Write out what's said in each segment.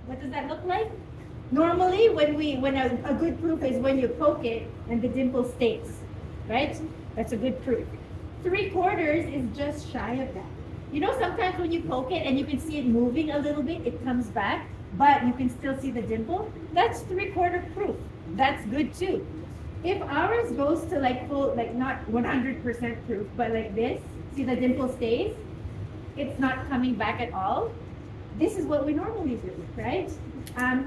What does that look like? Normally, when a good proof is when you poke it and the dimple stays, right? That's a good proof. 3/4 is just shy of that. You know, sometimes when you poke it and you can see it moving a little bit, it comes back, but you can still see the dimple. That's 3/4 proof. That's good too. If ours goes to like full, like not 100% proof, but like this, see the dimple stays, it's not coming back at all. This is what we normally do, right?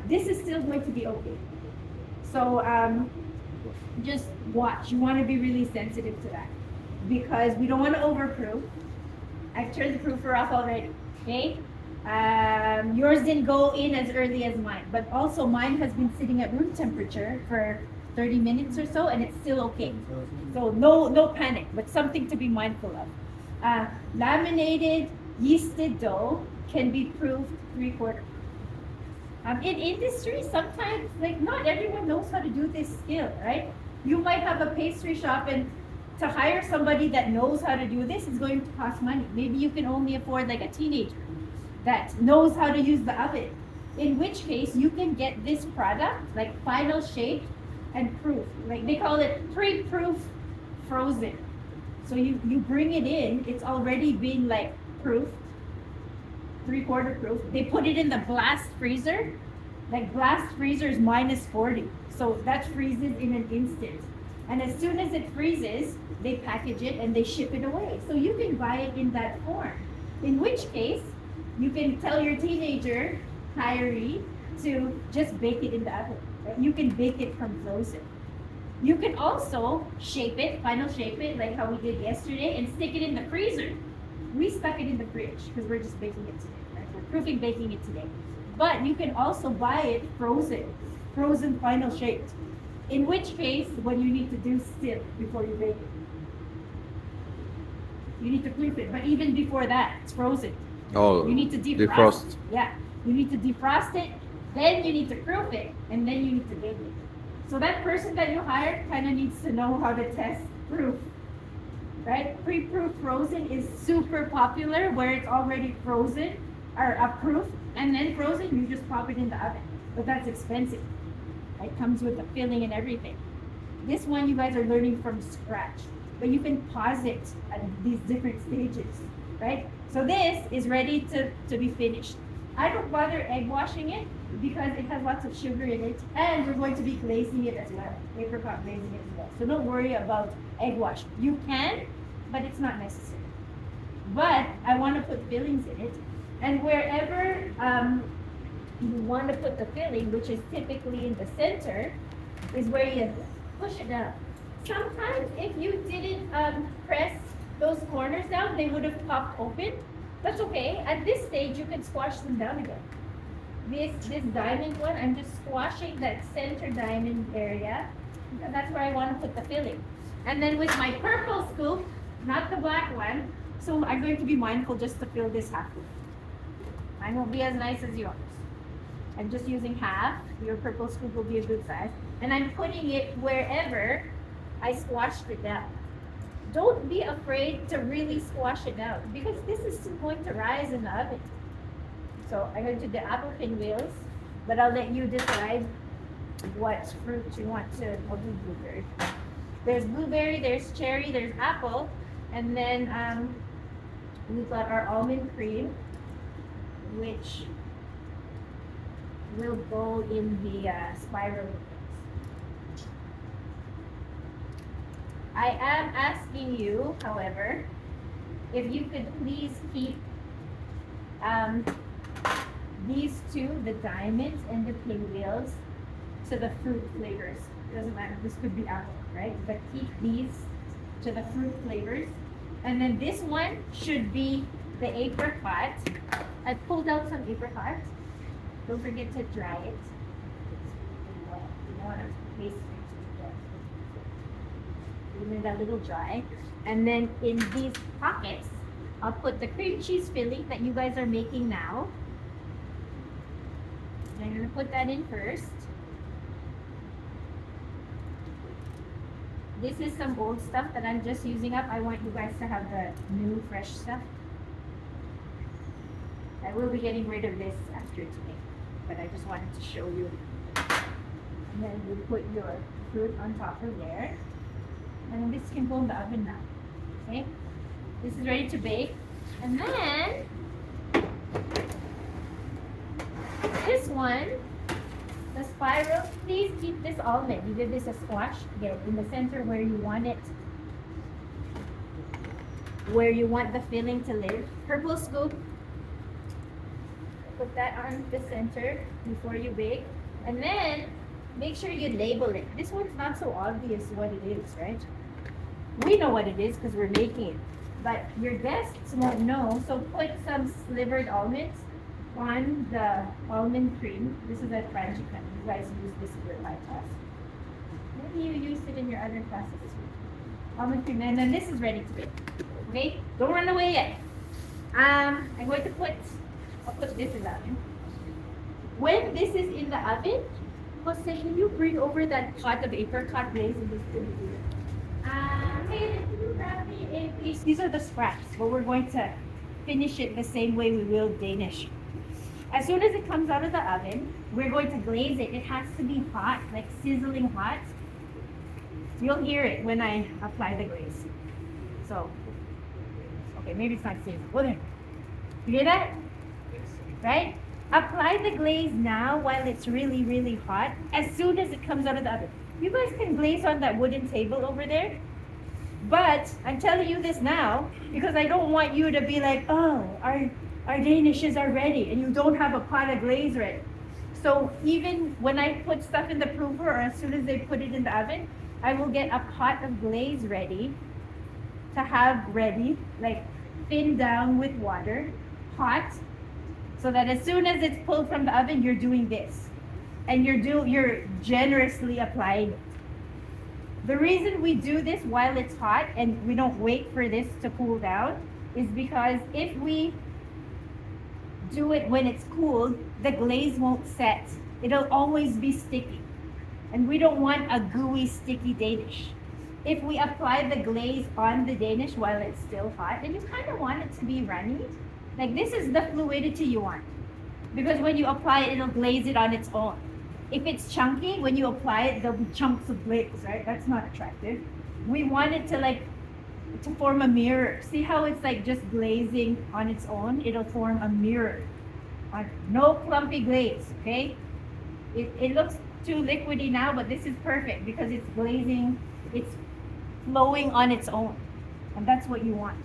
This is still going to be okay. So just watch. You want to be really sensitive to that because we don't want to overproof. I've turned the proofer off already. Okay. Yours didn't go in as early as mine, but also mine has been sitting at room temperature for 30 minutes or so, and it's still okay. So no panic, but something to be mindful of. Laminated yeasted dough can be proofed 3/4. In industry, sometimes like not everyone knows how to do this skill, right? You might have a pastry shop, and to hire somebody that knows how to do this is going to cost money. Maybe you can only afford like a teenager that knows how to use the oven. In which case, you can get this product like final shape and proof. Like they call it pre-proof frozen. So you bring it in, it's already been like proofed, 3/4 proof. They put it in the blast freezer. Like blast freezer is -40. So that freezes in an instant. And as soon as it freezes, they package it and they ship it away. So you can buy it in that form. In which case, you can tell your teenager, hiree, to just bake it in the oven. Right? You can bake it from frozen. You can also shape it, final shape it, like how we did yesterday, and stick it in the freezer. We stuck it in the fridge because we're just baking it today. Right? We're proofing baking it today. But you can also buy it frozen final shaped. In which case, what you need to do still before you bake it, you need to proof it. But even before that, it's frozen. Oh, You need to defrost. defrost. Yeah, you need to defrost it. Then you need to proof it, and then you need to bake it. So that person that you hired kind of needs to know how to test proof, right? Pre-proof frozen is super popular where it's already frozen or approved and then frozen. You just pop it in the oven, but that's expensive. It comes with the filling and everything. This one you guys are learning from scratch, but you can pause it at these different stages, right? So this is ready to be finished. I don't bother egg washing it because it has lots of sugar in it, and we're going to be glazing it as well, apricot glazing it as well. So don't worry about egg wash. You can, but it's not necessary. But I want to put fillings in it, and wherever you want to put the filling, which is typically in the center, is where you push it down. Sometimes if you didn't press those corners down, they would have popped open. That's okay. At this stage, you can squash them down again. This diamond one, I'm just squashing that center diamond area. That's where I want to put the filling. And then with my purple scoop, not the black one, so I'm going to be mindful just to fill this half. Mine won't be as nice as yours. I'm just using half. Your purple scoop will be a good size. And I'm putting it wherever I squashed it down. Don't be afraid to really squash it down because this is still going to rise in the oven. So I'm going to do the apple pinwheels, but I'll let you decide what fruit you want to. I'll do blueberry. There's blueberry, there's cherry, there's apple, and then we've got our almond cream, which will go in the spiral. I am asking you, however, if you could please keep these two, the diamonds and the pinwheels, to the fruit flavors. It doesn't matter, this could be apple, right? But keep these to the fruit flavors. And then this one should be the apricot. I pulled out some apricot. Don't forget to dry it. You don't want to paste it. Leave it a little dry. And then in these pockets, I'll put the cream cheese filling that you guys are making now. I'm going to put that in first. This is some old stuff that I'm just using up. I want you guys to have the new, fresh stuff. I will be getting rid of this after today, but I just wanted to show you. And then you put your fruit on top of there. And then this can go in the oven now. Okay? This is ready to bake. And then this one, the spiral, please keep this almond. You give this a squash. Get it in the center where you want it. Where you want the filling to live. Purple scoop. Put that on the center before you bake. And then make sure you label it. This one's not so obvious what it is, right? We know what it is because we're making it. But your guests won't know. So put some slivered almonds on the almond cream. This is a crunchy kind. You guys use this in your pie class. Maybe you used it in your other classes. Almond cream. And then this is ready to bake. Okay? Don't run away yet. I'm going to I'll put this in the oven. When this is in the oven, Jose, can you bring over that pot of apricot glaze and just put it here? Hey, can you grab me a piece? These are the scraps, but we're going to finish it the same way we will Danish. As soon as it comes out of the oven, we're going to glaze it. It has to be hot, like sizzling hot. You'll hear it when I apply the glaze. So, okay, maybe it's not sizzling. Well, there. You hear that? Right? Apply the glaze now while it's really, really hot. As soon as it comes out of the oven. You guys can glaze on that wooden table over there. But I'm telling you this now because I don't want you to be like, oh, our Danishes are ready and you don't have a pot of glaze ready. So even when I put stuff in the proofer or as soon as they put it in the oven, I will get a pot of glaze ready to have ready, like thinned down with water, hot, so that as soon as it's pulled from the oven, you're doing this. And you're generously applying it. The reason we do this while it's hot and we don't wait for this to cool down is because if we do it when it's cooled, the glaze won't set. It'll always be sticky. And we don't want a gooey, sticky Danish. If we apply the glaze on the Danish while it's still hot, then you kind of want it to be runny. Like this is the fluidity you want. Because when you apply it, it'll glaze it on its own. If it's chunky, when you apply it, there'll be chunks of glaze, right? That's not attractive. We want it to form a mirror. See how it's like just glazing on its own? It'll form a mirror. No clumpy glaze, okay? It looks too liquidy now, but this is perfect because it's glazing, it's flowing on its own. And that's what you want.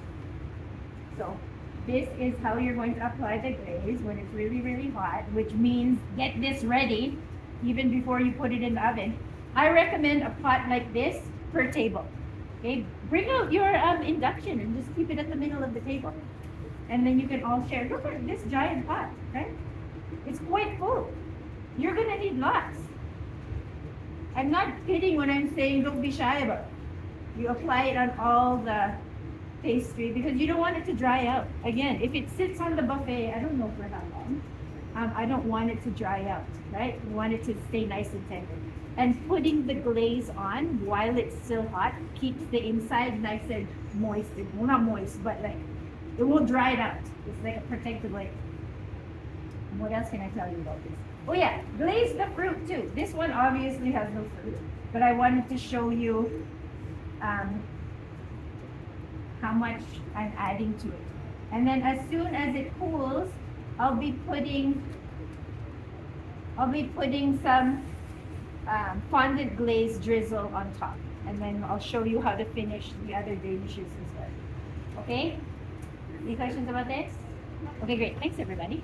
So this is how you're going to apply the glaze when it's really, really hot, which means get this ready even before you put it in the oven. I recommend a pot like this per table. Okay, bring out your induction and just keep it at the middle of the table. And then you can all share. Look at this giant pot, right? It's quite full. You're gonna need lots. I'm not kidding when I'm saying don't be shy about it. You apply it on all the pastry because you don't want it to dry out. Again, if it sits on the buffet, I don't know for how long, I don't want it to dry out, right? You want it to stay nice and tender. And putting the glaze on while it's still hot keeps the inside nice and moist. Well, not moist, but like, it won't dry it out. It's like a protective layer. What else can I tell you about this? Oh yeah, glaze the fruit too. This one obviously has no fruit, but I wanted to show you how much I'm adding to it. And then as soon as it cools, I'll be putting some fondant glaze drizzle on top. And then I'll show you how to finish the other Danishes as well. Okay? Any questions about this? Okay, great. Thanks, everybody.